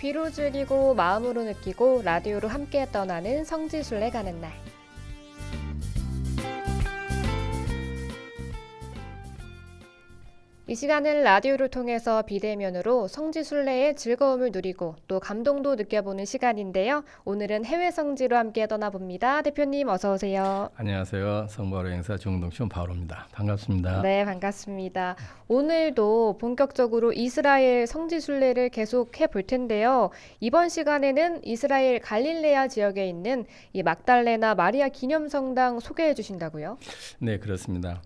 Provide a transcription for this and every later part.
귀로 즐기고 마음으로 느끼고 라디오로 함께 떠나는 성지순례 가는 날. 이 시간은 라디오를 통해서 비대면으로 성지순례의 즐거움을 누리고 또 감동도 느껴보는 시간인데요. 오늘은 해외 성지로 함께 떠나봅니다. 대표님 어서 오세요. 안녕하세요. 성바로 행사 정동춘 바로입니다. 반갑습니다. 네, 반갑습니다. 오늘도 본격적으로 이스라엘 성지순례를 계속해 볼 텐데요. 이번 시간에는 이스라엘 갈릴레아 지역에 있는 이 막달레나 마리아 기념성당 소개해 주신다고요? 네, 그렇습니다.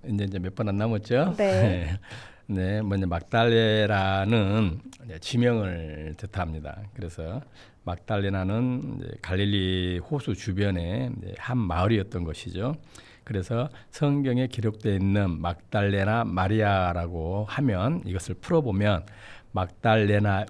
이제 몇 번 안 남았죠? 네. 네, 먼저 막달레라는 지명을 뜻합니다. 그래서 막달레나는 이제 갈릴리 호수 주변에 한 마을이었던 것이죠. 그래서 성경에 기록되어 있는 막달레나 마리아라고 하면 이것을 풀어보면 막달레나의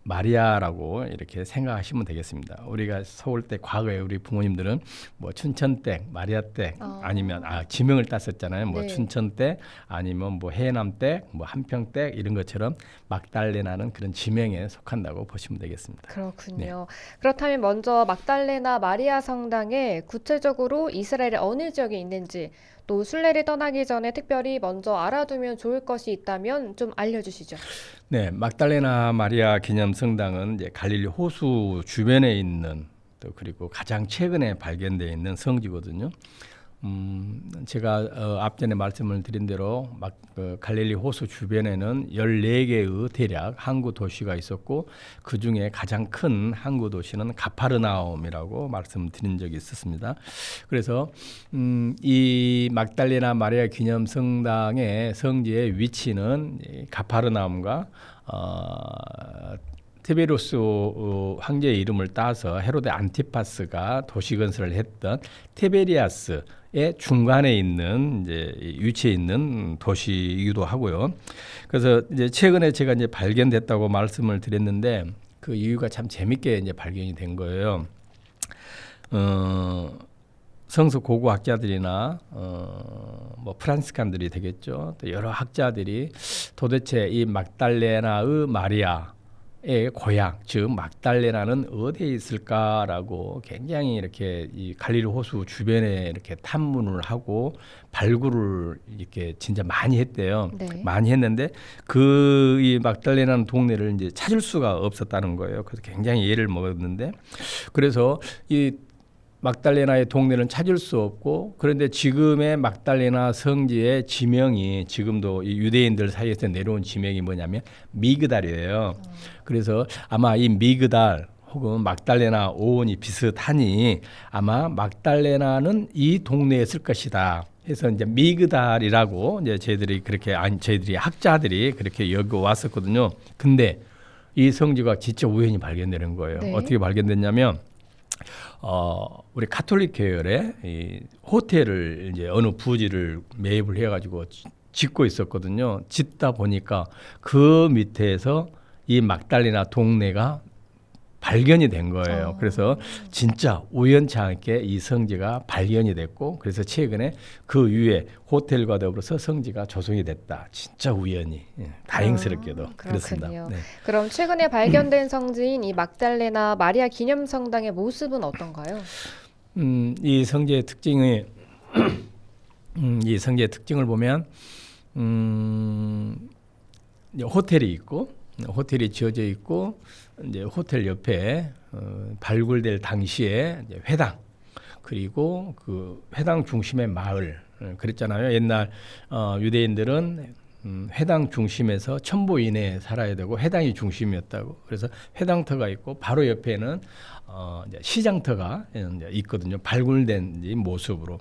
마리아라고 이렇게 생각하시면 되겠습니다. 우리가 서울 때 과거에 우리 부모님들은 뭐 춘천댁, 마리아댁 아니면 지명을 땄었잖아요. 뭐 네. 춘천댁 아니면 뭐 해남댁, 뭐 한평댁 이런 것처럼 막달레나는 그런 지명에 속한다고 보시면 되겠습니다. 그렇군요. 그렇다면 먼저 막달레나 마리아 성당에 구체적으로 이스라엘의 어느 지역에 있는지 또 순례를 떠나기 전에 특별히 먼저 알아두면 좋을 것이 있다면 좀 알려주시죠. 네, 막달레나 마리아 기념 성당은 이제 갈릴리 호수 주변에 있는 또 그리고 가장 최근에 발견되어 있는 성지거든요. 제가 앞전에 말씀을 드린 대로 갈릴리 호수 주변에는 14개의 대략 항구 도시가 있었고 그 중에 가장 큰 항구 도시는 가파르나움이라고 말씀드린 적이 있었습니다. 그래서 이 막달레나 마리아 기념 성당의 성지의 위치는 가파르나움과 티베리우스 황제의 이름을 따서 헤로데 안티파스가 도시 건설을 했던 티베리아스의 중간에 있는 이제 위치에 있는 도시이기도 하고요. 그래서 이제 최근에 제가 이제 발견됐다고 말씀을 드렸는데 그 이유가 참 재밌게 이제 발견이 된 거예요. 성서 고고 학자들이나 뭐 프란스칸들이 되겠죠. 또 여러 학자들이 도대체 이 막달레나의 마리아의 고향, 즉 막달레나는 어디에 있을까라고 굉장히 이렇게 이 갈릴리 호수 주변에 이렇게 탐문을 하고 발굴을 이렇게 진짜 많이 했대요. 네. 많이 했는데 그 이 막달레나는 동네를 이제 찾을 수가 없었다는 거예요. 그래서 굉장히 예를 먹었는데 그래서 이 막달레나의 동네는 찾을 수 없고 그런데 지금의 막달레나 성지의 지명이 지금도 이 유대인들 사이에서 내려온 지명이 뭐냐면 미그달이에요. 그래서 아마 이 미그달 혹은 막달레나 오온이 비슷하니 아마 막달레나는 이 동네에 있을 것이다. 해서 이제 미그달이라고 이제 저희들이 학자들이 그렇게 여기 왔었거든요. 근데 이 성지가 진짜 우연히 발견되는 거예요. 네. 어떻게 발견됐냐면 우리 가톨릭 계열의 이 호텔을 이제 어느 부지를 매입을 해가지고 짓고 있었거든요. 짓다 보니까 그 밑에서 이 막달레나 동네가 발견이 된 거예요. 그래서 진짜 우연치 않게 이 성지가 발견이 됐고 그래서 최근에 그 위에 호텔과 더불어서 성지가 조성이 됐다. 진짜 우연히 다행스럽게도 그렇습니다. 그렇군요. 네. 그럼 최근에 발견된 성지인 이 막달레나 마리아 기념성당의 모습은 어떤가요? 이 성지의 특징이 이 성지의 특징을 보면 이제 호텔이 있고 호텔이 지어져 있고 이제 호텔 옆에 발굴될 당시에 이제 회당 그리고 그 회당 중심의 마을 그랬잖아요. 옛날 유대인들은 회당 중심에서 1000보 이내에 살아야 되고 회당이 중심이었다고. 그래서 회당터가 있고 바로 옆에는 이제 시장터가 이제 있거든요. 발굴된 이 모습으로.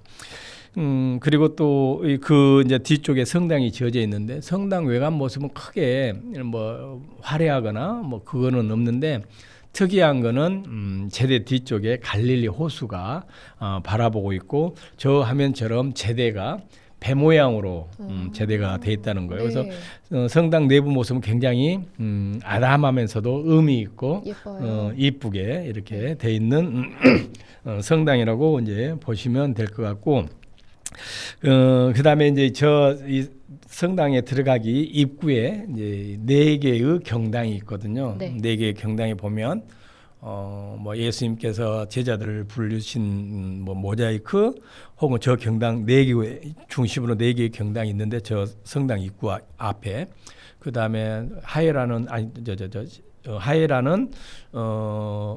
그리고 또 그 이제 뒤쪽에 성당이 지어져 있는데 성당 외관 모습은 크게 뭐 화려하거나 뭐 그거는 없는데 특이한 거는 제대 뒤쪽에 갈릴리 호수가 바라보고 있고 저 화면처럼 제대가 배 모양으로 제대가 돼 있다는 거예요. 네. 그래서 성당 내부 모습은 굉장히 아담하면서도 의미 있고 예뻐요. 이쁘게 이렇게 돼 있는 성당이라고 이제 보시면 될 것 같고 그다음에 이제 이 성당에 들어가기 입구에 이제 4개의 경당이 있거든요. 네. 4개의 경당에 보면 뭐 예수님께서 제자들을 부르신 뭐 모자이크 혹은 저 경당 4개 중심으로 4개의 경당이 있는데 저 성당 입구 앞에 그다음에 하예라는 하예라는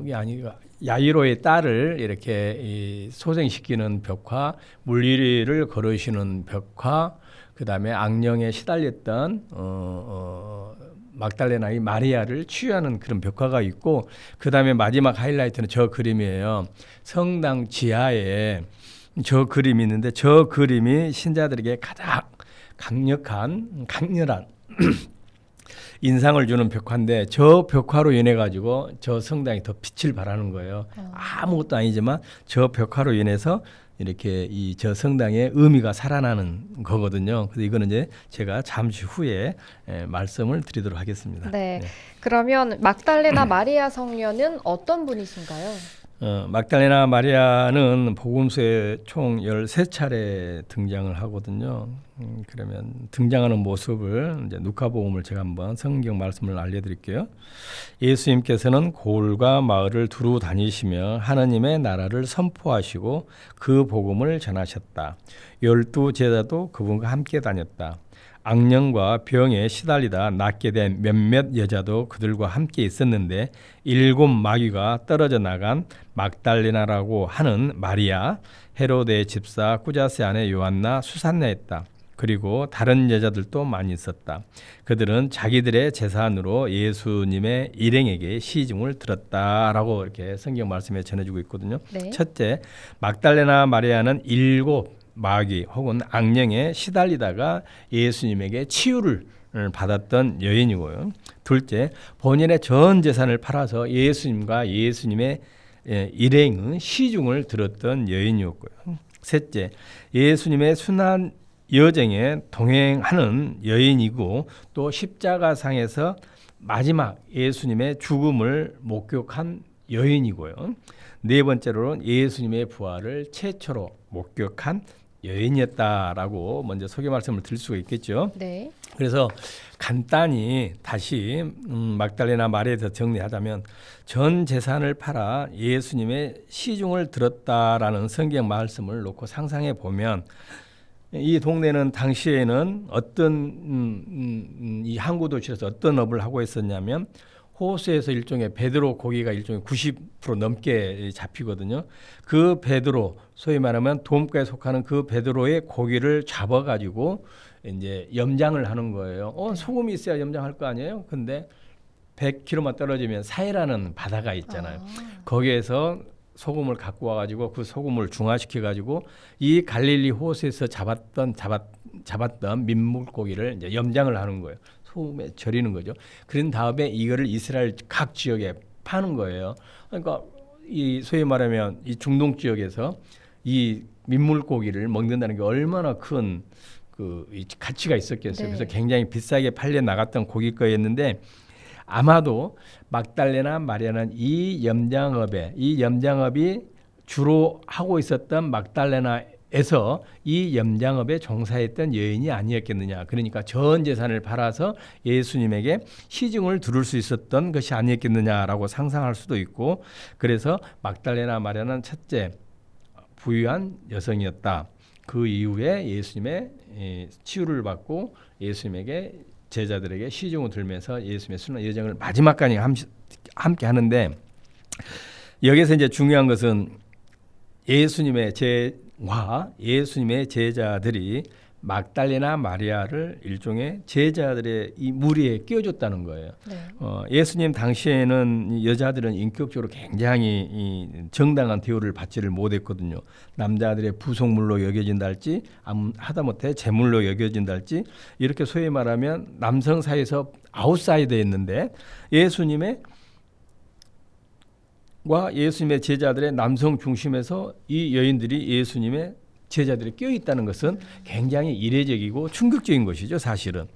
이게 아니가 야이로의 딸을 이렇게 소생시키는 벽화, 물리를 걸으시는 벽화, 그다음에 악령에 시달렸던 막달레나의 마리아를 치유하는 그런 벽화가 있고, 그다음에 마지막 하이라이트는 저 그림이에요. 성당 지하에 저 그림이 있는데 저 그림이 신자들에게 가장 강렬한 인상을 주는 벽화인데 저 벽화로 인해 가지고 저 성당이 더 빛을 발하는 거예요. 아무것도 아니지만 저 벽화로 인해서 이렇게 이 저 성당의 의미가 살아나는 거거든요. 그래서 이거는 이제 제가 잠시 후에 말씀을 드리도록 하겠습니다. 네. 그러면 막달레나 마리아 성녀는 어떤 분이신가요? 막달레나 마리아는 복음서에 총 13차례 등장을 하거든요. 그러면 등장하는 모습을 이제 누가복음을 제가 한번 성경 말씀을 알려드릴게요. 예수님께서는 고을과 마을을 두루 다니시며 하나님의 나라를 선포하시고 그 복음을 전하셨다. 12 제자도 그분과 함께 다녔다. 악령과 병에 시달리다 낫게 된 몇몇 여자도 그들과 함께 있었는데 7 마귀가 떨어져 나간 막달레나라고 하는 마리아, 헤로데의 집사 꾸자세 아내 요한나, 수산나였다. 그리고 다른 여자들도 많이 있었다. 그들은 자기들의 재산으로 예수님의 일행에게 시중을 들었다라고 이렇게 성경 말씀에 전해주고 있거든요. 네. 첫째, 막달레나 마리아는 7 마귀 혹은 악령에 시달리다가 예수님에게 치유를 받았던 여인이고요. 둘째, 본인의 전 재산을 팔아서 예수님과 예수님의 일행의 시중을 들었던 여인이었고요. 셋째, 예수님의 순환 여정에 동행하는 여인이고 또 십자가상에서 마지막 예수님의 죽음을 목격한 여인이고요. 네 번째로는 예수님의 부활을 최초로 목격한 여인이었다라고 먼저 소개 말씀을 드릴 수가 있겠죠. 네. 그래서 간단히 다시 막달레나 마리아에서 정리하자면 전 재산을 팔아 예수님의 시중을 들었다라는 성경 말씀을 놓고 상상해 보면 이 동네는 당시에는 어떤 이 항구 도시에서 어떤 업을 하고 있었냐면 호수에서 일종의 베드로 고기가 일종의 90% 넘게 잡히거든요. 그 베드로, 소위 말하면 도움가에 속하는 그 베드로의 고기를 잡아가지고 이제 염장을 하는 거예요. 소금이 있어야 염장할 거 아니에요? 근데 100km만 떨어지면 사해라는 바다가 있잖아요. 거기에서 소금을 갖고 와가지고 그 소금을 중화시켜가지고 이 갈릴리 호수에서 잡았던 민물고기를 이제 염장을 하는 거예요. 소금에 절이는 거죠. 그런 다음에 이거를 이스라엘 각 지역에 파는 거예요. 그러니까 이 소위 말하면 이 중동 지역에서 이 민물고기를 먹는다는 게 얼마나 큰 그 가치가 있었겠어요. 네. 그래서 굉장히 비싸게 팔려 나갔던 고기 거였는데 아마도 막달레나 마리아는 이 염장업이 주로 하고 있었던 막달레나에서 이 염장업에 종사했던 여인이 아니었겠느냐. 그러니까 전 재산을 팔아서 예수님에게 시중을 두를 수 있었던 것이 아니었겠느냐라고 상상할 수도 있고, 그래서 막달레나 마리아는 첫째 부유한 여성이었다. 그 이후에 예수님의 치유를 받고 예수님에게 제자들에게 시중을 들면서 예수님의 순환 여정을 마지막까지 함께 하는데, 여기서 이제 중요한 것은 예수님의 제자들이 막달레나 마리아를 일종의 제자들의 이 무리에 끼워줬다는 거예요. 네. 예수님 당시에는 여자들은 인격적으로 굉장히 이 정당한 대우를 받지를 못했거든요. 남자들의 부속물로 여겨진다 할지 하다못해 제물로 여겨진다 할지 이렇게 소위 말하면 남성 사이에서 아웃사이더였는데 예수님의 제자들의 남성 중심에서 이 여인들이 예수님의 제자들이 껴 있다는 것은 굉장히 이례적이고 충격적인 것이죠, 사실은.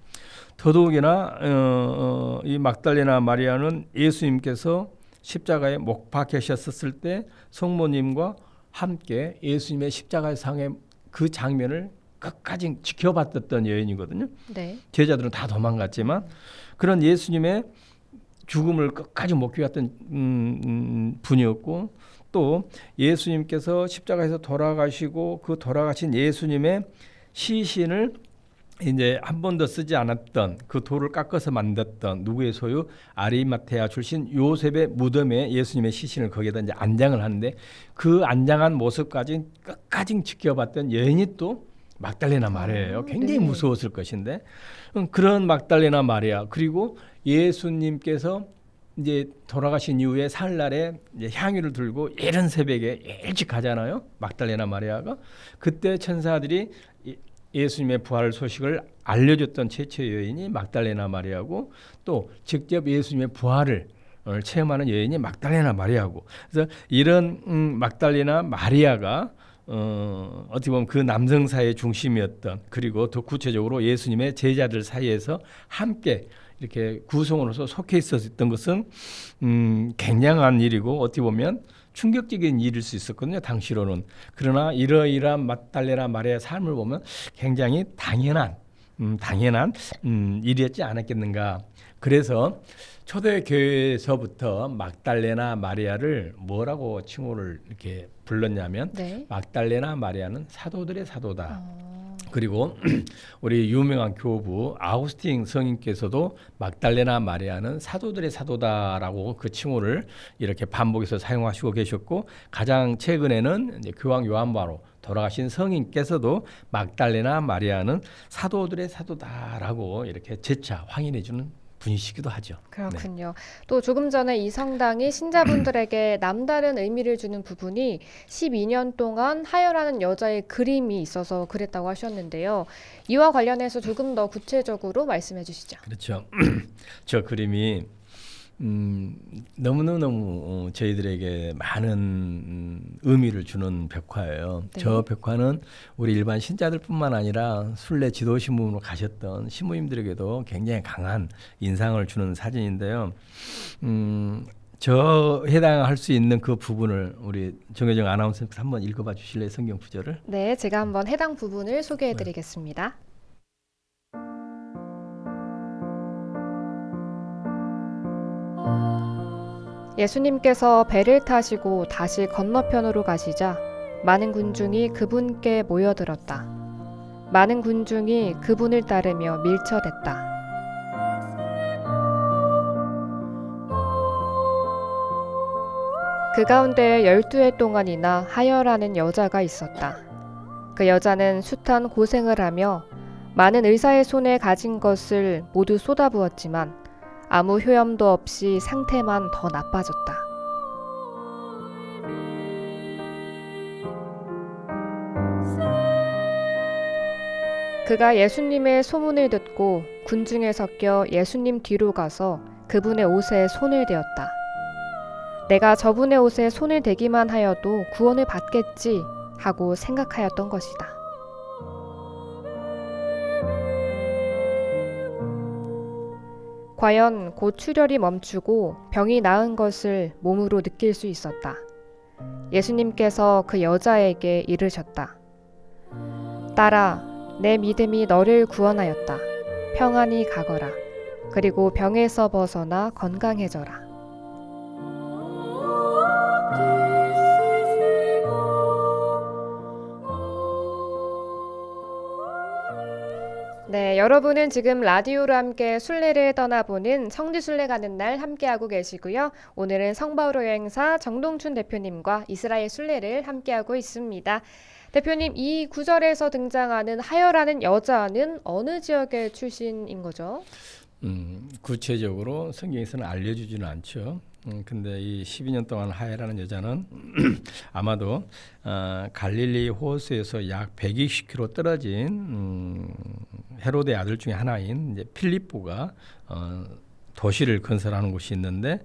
더더욱이나 이 막달레나 마리아는 예수님께서 십자가에 못 박히셨을 때 성모님과 함께 예수님의 십자가상의 그 장면을 끝까지 지켜봤던 여인이거든요. 네. 제자들은 다 도망갔지만 그런 예수님의 죽음을 끝까지 목격했던 분이었고, 또 예수님께서 십자가에서 돌아가시고 그 돌아가신 예수님의 시신을 이제 한 번도 쓰지 않았던 그 돌을 깎아서 만들었던 누구의 소유? 아리마테아 출신 요셉의 무덤에 예수님의 시신을 거기에다 이제 안장을 하는데, 그 안장한 모습까지 끝까지 지켜봤던 여인이 또 막달레나 마리아예요. 굉장히 네. 무서웠을 것인데, 그런 막달레나 마리아, 그리고 예수님께서 이제 돌아가신 이후에 사흘날에 이제 향유를 들고 이른 새벽에 일찍 가잖아요. 막달레나 마리아가. 그때 천사들이 예수님의 부활 소식을 알려줬던 최초의 여인이 막달레나 마리아고, 또 직접 예수님의 부활을 체험하는 여인이 막달레나 마리아고, 그래서 이런 막달레나 마리아가 어떻게 보면 그 남성사의 중심이었던, 그리고 더 구체적으로 예수님의 제자들 사이에서 함께 이렇게 구성으로서 속해 있었던 것은 굉장한 일이고 어떻게 보면 충격적인 일일 수 있었거든요, 당시로는. 그러나 이러이러한 막달레나 마리아의 삶을 보면 굉장히 당연한 일이었지 않았겠는가. 그래서 초대교회에서부터 막달레나 마리아를 뭐라고 칭호를 이렇게 불렀냐면, 네. 막달레나 마리아는 사도들의 사도다. 그리고 우리 유명한 교부 아우구스틴 성인께서도 막달레나 마리아는 사도들의 사도다라고 그 칭호를 이렇게 반복해서 사용하시고 계셨고, 가장 최근에는 이제 교황 요한바로 돌아가신 성인께서도 막달레나 마리아는 사도들의 사도다라고 이렇게 재차 확인해주는 분이시기도 하죠. 그렇군요. 또 조금 전에 이 성당이 신자분들에게 남다른 의미를 주는 부분이 12년 동안 하여라는 여자의 그림이 있어서 그랬다고 하셨는데요. 이와 관련해서 조금 더 구체적으로 말씀해 주시죠. 그렇죠. 저 그림이 너무너무 저희들에게 많은 의미를 주는 벽화예요. 네. 저 벽화는 우리 일반 신자들뿐만 아니라 순례 지도 신부로 가셨던 신부님들에게도 굉장히 강한 인상을 주는 사진인데요. 저 해당할 수 있는 그 부분을 우리 정혜정 아나운서께서 한번 읽어봐 주실래요? 성경 구절을? 네, 제가 한번 해당 부분을 소개해 드리겠습니다. 예수님께서 배를 타시고 다시 건너편으로 가시자 많은 군중이 그분께 모여들었다. 많은 군중이 그분을 따르며 밀쳐댔다. 그 가운데 12해 동안이나 하여라는 여자가 있었다. 그 여자는 숱한 고생을 하며 많은 의사의 손에 가진 것을 모두 쏟아부었지만 아무 효험도 없이 상태만 더 나빠졌다. 그가 예수님의 소문을 듣고 군중에 섞여 예수님 뒤로 가서 그분의 옷에 손을 대었다. 내가 저분의 옷에 손을 대기만 하여도 구원을 받겠지 하고 생각하였던 것이다. 과연 곧 출혈이 멈추고 병이 나은 것을 몸으로 느낄 수 있었다. 예수님께서 그 여자에게 이르셨다. 딸아, 내 믿음이 너를 구원하였다. 평안히 가거라. 그리고 병에서 벗어나 건강해져라. 네, 여러분은 지금 라디오로 함께 순례를 떠나보는 성지순례 가는 날 함께하고 계시고요. 오늘은 성바오로 여행사 정동춘 대표님과 이스라엘 순례를 함께하고 있습니다. 대표님, 이 구절에서 등장하는 하여라는 여자는 어느 지역의 출신인 거죠? 구체적으로 성경에서는 알려주지는 않죠. 근데 이 12년 동안 하여라는 여자는 아마도 갈릴리 호수에서 약 120km 떨어진 헤로데 아들 중에 하나인 이제 필립보가 도시를 건설하는 곳이 있는데,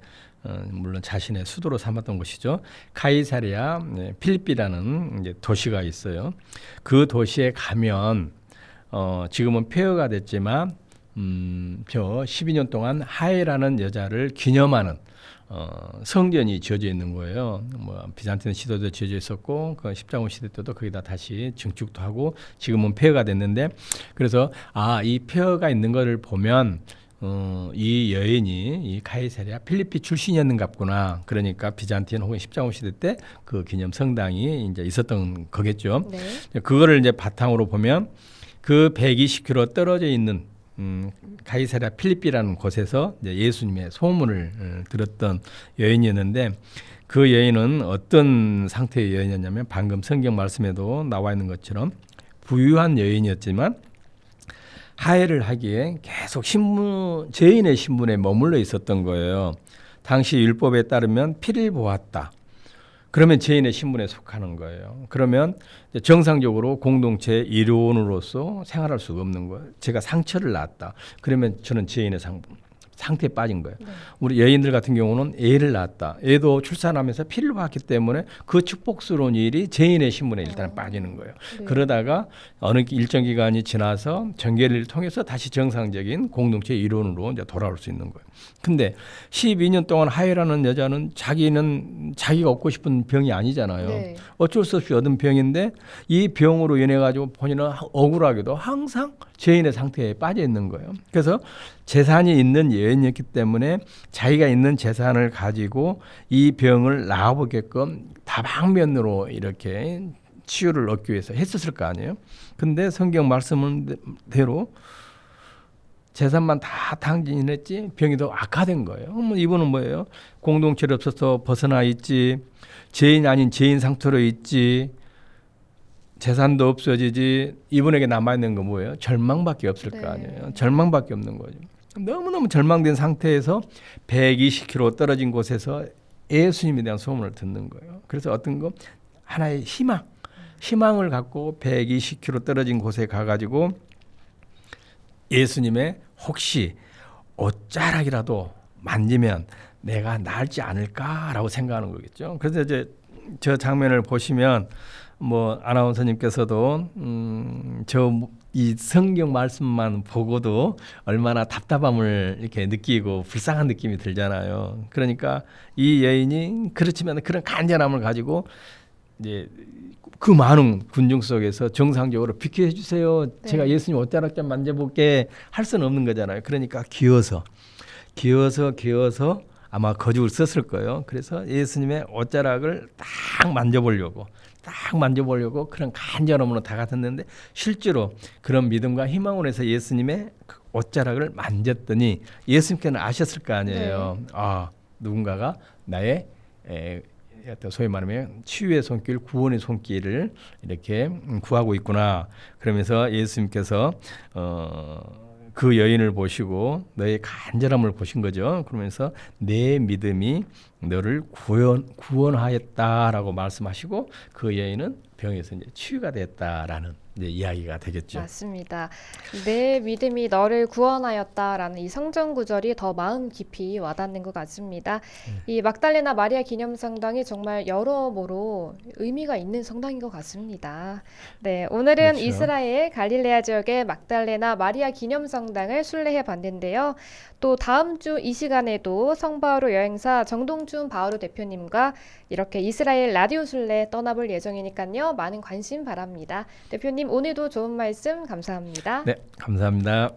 물론 자신의 수도로 삼았던 곳이죠. 카이사리아 필리피라는 이제 도시가 있어요. 그 도시에 가면 지금은 폐허가 됐지만 저 12년 동안 하엘라는 여자를 기념하는 성전이 지어져 있는 거예요. 뭐 비잔틴 시대도 지어져 있었고 그 십자군 시대 때도 거기다 다시 증축도 하고 지금은 폐허가 됐는데 그래서 이 폐허가 있는 거를 보면 이 여인이 이 카이사랴 필리피 출신이었는갑구나. 그러니까 비잔틴 혹은 십자군 시대 때 그 기념 성당이 이제 있었던 거겠죠. 네. 그거를 이제 바탕으로 보면 그 120km 떨어져 있는 가이사랴 필리피라는 곳에서 이제 예수님의 소문을 들었던 여인이었는데 그 여인은 어떤 상태의 여인이었냐면 방금 성경 말씀에도 나와 있는 것처럼 부유한 여인이었지만 하해를 하기에 계속 죄인의 신분에 머물러 있었던 거예요. 당시 율법에 따르면 피를 보았다. 그러면 죄인의 신분에 속하는 거예요. 그러면 정상적으로 공동체 일원으로서 생활할 수가 없는 거예요. 제가 상처를 낳았다. 그러면 저는 죄인의 상태에 빠진 거예요. 네. 우리 여인들 같은 경우는 애를 낳았다. 애도 출산하면서 피를 봤기 때문에 그 축복스러운 일이 죄인의 신분에 일단 빠지는 거예요. 네. 그러다가 어느 일정 기간이 지나서 정계를 통해서 다시 정상적인 공동체 일원으로 이제 돌아올 수 있는 거예요. 근데 12년 동안 하해라는 여자는 자기가 얻고 싶은 병이 아니잖아요. 네. 어쩔 수 없이 얻은 병인데 이 병으로 인해 가지고 본인은 억울하게도 항상 죄인의 상태에 빠져 있는 거예요. 그래서 재산이 있는 여인이었기 때문에 자기가 있는 재산을 가지고 이 병을 나아보게끔 다방면으로 이렇게 치유를 얻기 위해서 했었을 거 아니에요. 근데 성경 말씀대로 재산만 다 탕진했지 병이 더 악화된 거예요. 이분은 뭐예요? 공동체를 없어서 벗어나 있지, 죄인 아닌 죄인 상태로 있지, 재산도 없어지지. 이분에게 남아있는 건 뭐예요? 절망밖에 없을 거 아니에요. 절망밖에 없는 거죠. 너무너무 절망된 상태에서 120km 떨어진 곳에서 예수님에 대한 소문을 듣는 거예요. 그래서 어떤 거 하나의 희망을 갖고 120km 떨어진 곳에 가가지고 예수님의 혹시 옷자락이라도 만지면 내가 나을지 않을까라고 생각하는 거겠죠. 그래서 이제 저 장면을 보시면 뭐 아나운서님께서도 이 성경 말씀만 보고도 얼마나 답답함을 이렇게 느끼고 불쌍한 느낌이 들잖아요. 그러니까 이 여인이 그렇지만 그런 간절함을 가지고 이제 그 많은 군중 속에서 정상적으로 비켜해 주세요. 네. 제가 예수님 옷자락 좀 만져볼게 할 수는 없는 거잖아요. 그러니까 기어서 아마 거죽을 썼을 거예요. 그래서 예수님의 옷자락을 딱 만져보려고 그런 간절함으로 다가섰는데 실제로 그런 믿음과 희망으로 해서 예수님의 그 옷자락을 만졌더니 예수님께는 아셨을 거 아니에요. 네. 누군가가 나의 소위 말하면 치유의 손길, 구원의 손길을 이렇게 구하고 있구나. 그러면서 예수님께서 그 여인을 보시고 너의 간절함을 보신 거죠. 그러면서 내 믿음이 너를 구원하였다라고 말씀하시고 그 여인은 병에서 이제 치유가 됐다라는 이제 이야기가 되겠죠. 맞습니다. 내 믿음이 너를 구원하였다라는 이 성전 구절이 더 마음 깊이 와닿는 것 같습니다. 이 막달레나 마리아 기념성당이 정말 여러모로 의미가 있는 성당인 것 같습니다. 네, 오늘은 그렇죠. 이스라엘 갈릴레아 지역의 막달레나 마리아 기념성당을 순례해 봤는데요. 또 다음 주 이 시간에도 성바오로 여행사 정동준 바오로 대표님과 이렇게 이스라엘 라디오 순례 떠나볼 예정이니까요. 많은 관심 바랍니다. 대표님 오늘도 좋은 말씀 감사합니다. 네, 감사합니다.